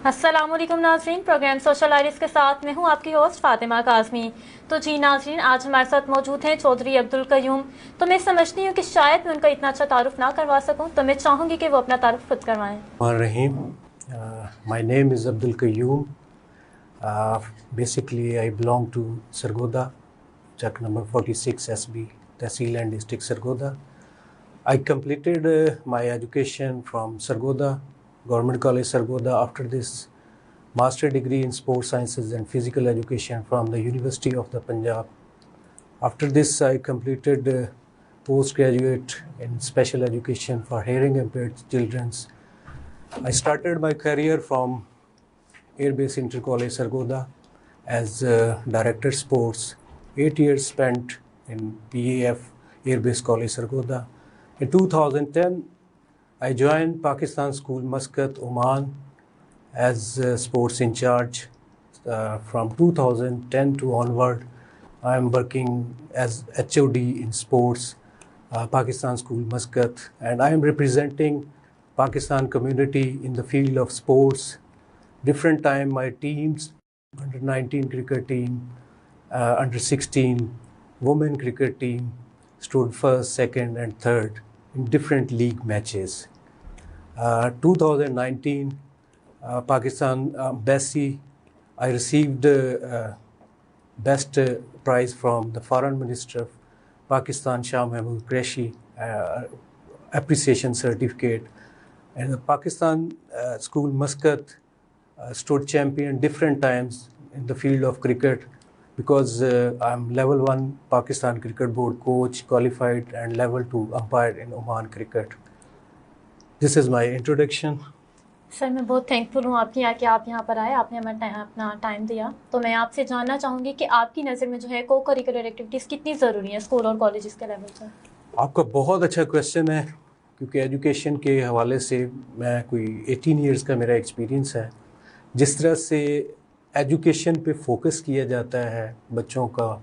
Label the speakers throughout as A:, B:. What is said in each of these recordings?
A: अस्सलाम वालेकुम नाज़रीन, प्रोग्राम सोशल आइरिस के साथ मैं हूं आपकी होस्ट फातिमा काज़मी। तो जी नाज़रीन, आज हमारे साथ मौजूद हैं चौधरी अब्दुल कयूम। तो मैं समझती हूं कि शायद मैं उनका इतना अच्छा तारुफ ना करवा सकूं, तो मैं चाहूँगी कि वो अपना तारुफ खुद करवाएं।
B: Rahim. My name is Abdul Qayyum. Basically, I belong to Sargodha, Chak number 46 SB, Tehsil and District Sargodha. I completed my education from Sargodha, Government College Sargodha. After this, Master degree in Sports Sciences and Physical Education from the University of the Punjab. After this, I completed postgraduate in Special Education for Hearing Impaired Children. I started my career from Air Base Inter College Sargodha as Director Sports. 8 years spent in PAF Air Base College Sargodha. In 2010, I joined Pakistan School Muscat, Oman as sports in charge. From 2010 to onward, I am working as HOD in sports, Pakistan School Muscat, and I am representing Pakistan community in the field of sports. Different time my teams, under 19 cricket team, under 16 women cricket team stood first, second and third in different league matches. 2019 Pakistan Embassy, I received best prize from the Foreign Minister of Pakistan, Shah Mahmood Qureshi, appreciation certificate. And the Pakistan School Muscat stood champion different times in the field of cricket because I'm level 1 Pakistan Cricket Board coach, qualified, and level 2 umpire in Oman cricket. This is my introduction.
A: Sir, मैं बहुत thankful हूँ आपकी कि आप यहाँ पर आए, आपने हमें अपना टाइम दिया। तो मैं आपसे जानना चाहूँगी कि आपकी नज़र में जो है को करिकुलर एक्टिविटीज़ कितनी ज़रूरी हैं स्कूल और कॉलेजेस के लेवल पर?
B: आपका बहुत अच्छा क्वेश्चन है, क्योंकि एजुकेशन के हवाले से मैं कोई 18 इयर्स का मेरा एक्सपीरियंस है। जिस तरह से एजुकेशन पे फोकस किया जाता है बच्चों का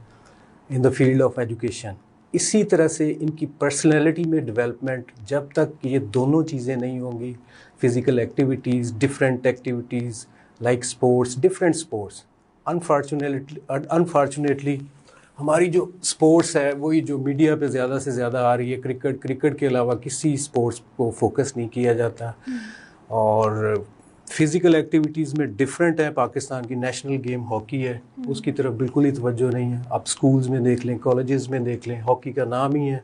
B: इन द फील्ड ऑफ एजुकेशन, इसी तरह से इनकी पर्सनैलिटी में डेवलपमेंट, जब तक ये दोनों चीज़ें नहीं होंगी, physical activities, different activities like sports, different sports, unfortunately हमारी जो स्पोर्ट्स है वही जो मीडिया पे ज़्यादा से ज़्यादा आ रही है, क्रिकेट के अलावा किसी स्पोर्ट्स को फोकस नहीं किया जाता। और फिज़िकल एक्टिविटीज़ में डिफरेंट है, पाकिस्तान की नेशनल गेम हॉकी है, उसकी तरफ बिल्कुल ही तवज्जो नहीं है। आप स्कूल्स में देख लें, कॉलेजेस में देख लें, हॉकी का नाम ही है।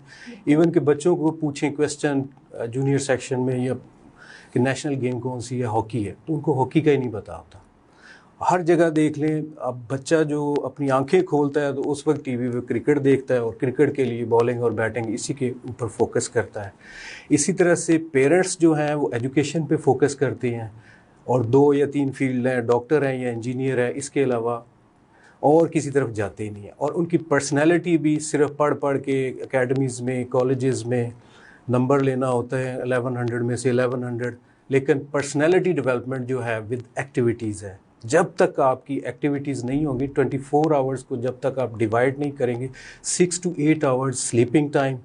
B: इवन कि बच्चों को पूछें क्वेश्चन जूनियर सेक्शन में या कि नेशनल गेम कौन सी है, हॉकी है, तो उनको हॉकी का ही नहीं पता होता। हर जगह देख लें, अब बच्चा जो अपनी आंखें खोलता है तो उस वक्त टीवी पे क्रिकेट देखता है और क्रिकेट के लिए बॉलिंग और बैटिंग इसी के ऊपर फोकस करता है। इसी तरह से पेरेंट्स जो हैं वो एजुकेशन पे फोकस करते हैं और 2 या 3 फील्ड हैं, डॉक्टर हैं या इंजीनियर है, इसके अलावा और किसी तरफ जाते ही नहीं है। और उनकी पर्सनैलिटी भी सिर्फ पढ़ के एकेडमीज़ में, कॉलेजेस में नंबर लेना होता है 1100 में से 1100, लेकिन पर्सनैलिटी डेवलपमेंट जो है विद एक्टिविटीज़ है। जब तक आपकी एक्टिविटीज़ नहीं होंगी, 24 आवर्स को जब तक आप डिवाइड नहीं करेंगे, 6 to 8 hours sleeping time,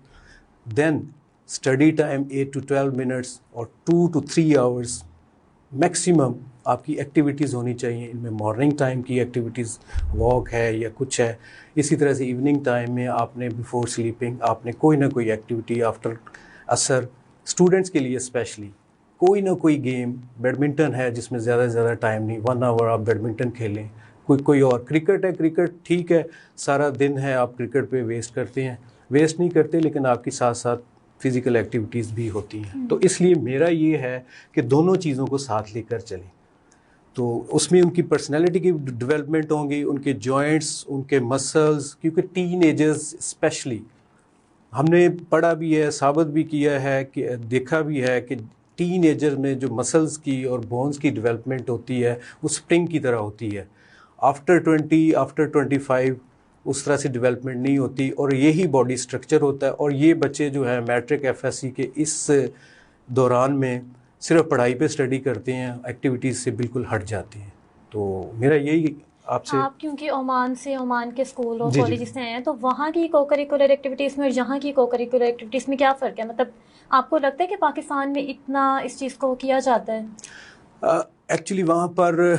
B: then study time 8 to 12 minutes और 2 to 3 आवर्स मैक्सिमम आपकी एक्टिविटीज़ होनी चाहिए। इनमें मॉर्निंग टाइम की एक्टिविटीज़ वॉक है या कुछ है, इसी तरह से इवनिंग टाइम में आपने बिफोर स्लीपिंग आपने कोई ना कोई एक्टिविटी, आफ्टर असर स्टूडेंट्स के लिए स्पेशली कोई ना कोई गेम, बैडमिंटन है जिसमें ज़्यादा से ज़्यादा टाइम नहीं, 1 आवर आप बैडमिंटन खेलें, कोई और क्रिकेट है, क्रिकेट ठीक है, सारा दिन है आप क्रिकेट पे वेस्ट करते हैं, वेस्ट नहीं करते, लेकिन आपकी साथ साथ फिज़िकल एक्टिविटीज़ भी होती हैं। तो इसलिए मेरा ये है कि दोनों चीज़ों को साथ लेकर चलें, तो उसमें उनकी पर्सनैलिटी की डेवलपमेंट होंगी, उनके जॉइंट्स, उनके मसल्स, क्योंकि टीन एजर्स स्पेशली हमने पढ़ा भी है, साबित भी किया है कि देखा भी है कि टीन एजर में जो मसल्स की और बोन्स की डेवलपमेंट होती है वो स्प्रिंग की तरह होती है। आफ्टर 20, आफ्टर 25 उस तरह से डेवलपमेंट नहीं होती, और यही बॉडी स्ट्रक्चर होता है। और ये बच्चे जो है मैट्रिक एफएससी के इस दौरान में सिर्फ पढ़ाई पे स्टडी करते हैं, एक्टिविटीज़ से बिल्कुल हट जाते हैं। तो मेरा यही आपसे,
A: आप क्योंकि ओमान के स्कूल और कॉलेजेस से हैं, तो वहाँ की को करिकुलर एक्टिविटीज़ में और यहाँ की को करिकुलर एक्टिविटीज़ में क्या फ़र्क है? मतलब आपको लगता है कि पाकिस्तान में इतना इस चीज़ को किया जाता है?
B: एक्चुअली वहाँ पर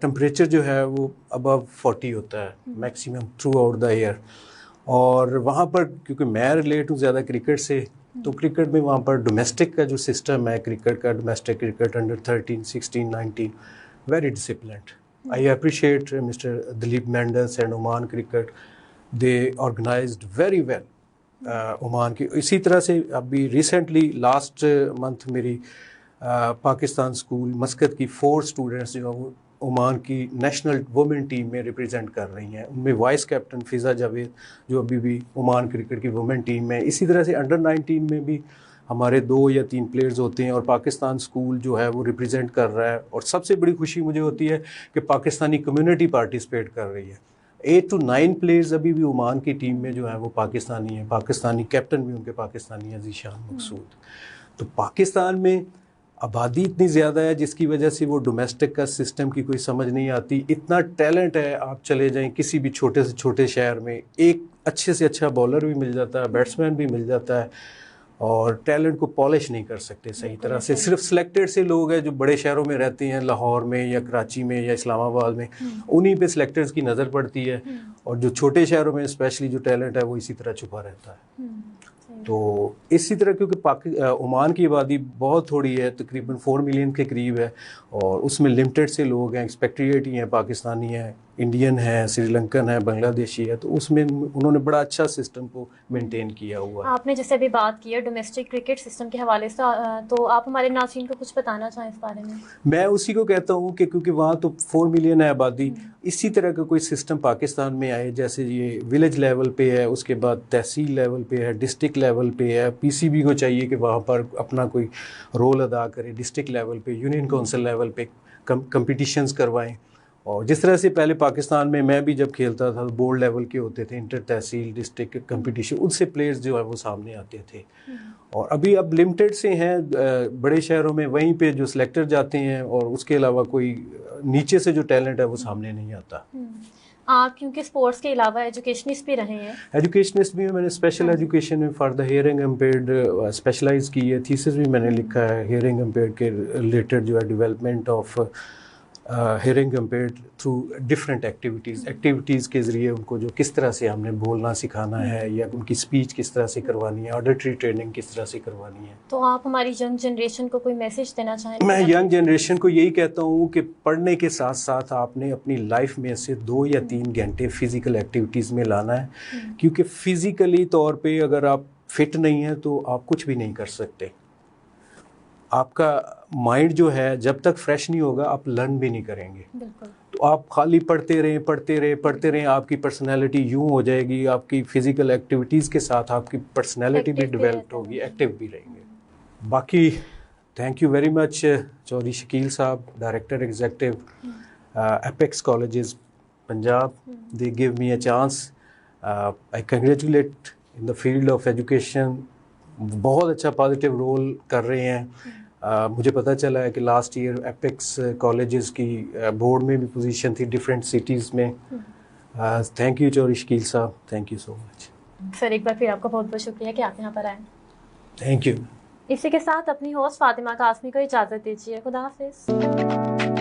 B: टेम्परेचर जो है वो अबव 40 होता है maximum through out the year, और वहाँ पर क्योंकि मैं रिलेट हूँ ज़्यादा क्रिकेट से, तो क्रिकेट में वहाँ पर डोमेस्टिक का जो सिस्टम है क्रिकेट का, domestic cricket under 13, 16, 19, very disciplined. I appreciate Mr. Dilip Mendes and Oman Cricket. They organized very well Oman की. इसी तरह से अभी रिसेंटली लास्ट मंथ मेरी पाकिस्तान स्कूल मस्कत की 4 स्टूडेंट्स जो हैं ओमान की नेशनल वुमेन टीम में रिप्रेजेंट कर रही हैं. उनमें वाइस कैप्टन फ़िज़ा जावेद जो अभी भी ओमान क्रिकेट की वुमेन टीम में. इसी तरह से अंडर 19 में भी हमारे 2 या 3 प्लेयर्स होते हैं और पाकिस्तान स्कूल जो है वो रिप्रेजेंट कर रहा है. और सबसे बड़ी खुशी मुझे होती है कि पाकिस्तानी कम्युनिटी पार्टिसिपेट कर रही है. 8 to 9 प्लेयर्स अभी भी ओमान की टीम में जो है वो पाकिस्तानी हैं. पाकिस्तानी कैप्टन भी उनके पाकिस्तानी हैं, ज़ीशान मकसूद. तो पाकिस्तान में आबादी इतनी ज़्यादा है जिसकी वजह से वो डोमेस्टिक का सिस्टम की कोई समझ नहीं आती. इतना टैलेंट है, आप चले जाएं किसी भी छोटे से छोटे शहर में, एक अच्छे से अच्छा बॉलर भी मिल जाता है, बैट्समैन भी मिल जाता है, और टैलेंट को पॉलिश नहीं कर सकते सही तरह से. सिर्फ सिलेक्टेड से लोग हैं जो बड़े शहरों में रहते हैं, लाहौर में या कराची में या इस्लामाबाद में, उन्हीं पे सिलेक्टर्स की नज़र पड़ती है. और जो छोटे शहरों में स्पेशली जो टैलेंट है वो इसी तरह छुपा रहता है. तो इसी तरह क्योंकि ओमान की आबादी बहुत थोड़ी है, तकरीबन 4 मिलियन के करीब है, और उसमें लिमिटेड से लोग हैं, एक्सपेक्ट्रिएट ही हैं, पाकिस्तानी हैं, इंडियन है, श्रीलंकन है, बांग्लादेशी है. तो उसमें उन्होंने बड़ा अच्छा सिस्टम को मेंटेन किया हुआ है.
A: आपने जैसे अभी बात की है डोमेस्टिक क्रिकेट सिस्टम के हवाले से, तो आप हमारे नाज़रीन को कुछ बताना चाहें इस बारे में?
B: मैं उसी को कहता हूँ कि क्योंकि वहाँ तो 4 मिलियन है आबादी, इसी तरह का कोई सिस्टम पाकिस्तान में आए, जैसे ये विलेज लेवल पे है, उसके बाद तहसील लेवल पे है, डिस्ट्रिक्ट लेवल पे है. पीसीबी को चाहिए कि वहाँ पर अपना कोई रोल अदा करे, डिस्ट्रिक्ट लेवल पे, यूनियन काउंसिल लेवल पे कंपटीशंस करवाएं. और जिस तरह से पहले पाकिस्तान में मैं भी जब खेलता था बोर्ड लेवल के होते थे, इंटर तहसील डिस्ट्रिक्ट कंपटीशन, उनसे प्लेयर्स जो है वो सामने आते थे. और अभी अब लिमिटेड से हैं बड़े शहरों में, वहीं पे जो सिलेक्टर जाते हैं, और उसके अलावा कोई नीचे से जो टैलेंट है वो सामने नहीं आता.
A: आप क्योंकि स्पोर्ट्स के अलावा एजुकेशनिस्ट भी रहे हैं.
B: एजुकेशनिस्ट भी मैंने स्पेशल एजुकेशन में for the hearing impaired specialise की है. थीसिस भी मैंने लिखा है हियरिंग इम्पेयर्ड के रिलेटेड, जो है development of hearing impaired through different activities के ज़रिए उनको जो किस तरह से हमने बोलना सिखाना है, या उनकी स्पीच किस तरह से करवानी है, ऑडिटरी ट्रेनिंग किस तरह से करवानी है.
A: तो आप हमारी यंग जनरेशन को कोई मैसेज देना चाहेंगे?
B: मैं यंग जनरेशन को यही कहता हूँ कि पढ़ने के साथ साथ आपने अपनी लाइफ में से 2 या 3 घंटे फ़िज़िकल एक्टिविटीज़ में लाना है. क्योंकि फ़िज़िकली तौर पे अगर आप फिट नहीं हैं तो आप कुछ भी नहीं कर सकते. आपका माइंड जो है जब तक फ्रेश नहीं होगा आप लर्न भी नहीं करेंगे. तो आप खाली पढ़ते रहें, आपकी पर्सनैलिटी यूँ हो जाएगी, आपकी फ़िज़िकल एक्टिविटीज़ के साथ आपकी पर्सनैलिटी भी डेवलप होगी, एक्टिव भी रहेंगे. बाकी thank you very much Chaudhry Shakeel sahab, director executive Apex colleges Punjab. They give me a chance. I congratulate in the field of education. बहुत अच्छा पॉजिटिव रोल कर रहे हैं. मुझे पता चला है कि लास्ट ईयर एपेक्स कॉलेजेस की बोर्ड में भी पोजीशन थी डिफरेंट सिटीज़ में. थैंक यू चौधरी शकील साहब, thank you so much.
A: Sir एक बार फिर आपका बहुत बहुत शुक्रिया कि आप यहाँ पर आए.
B: Thank you.
A: इसी के साथ अपनी होस्ट फातिमा कासमी को इजाज़त दीजिए. खुदा हाफिज़.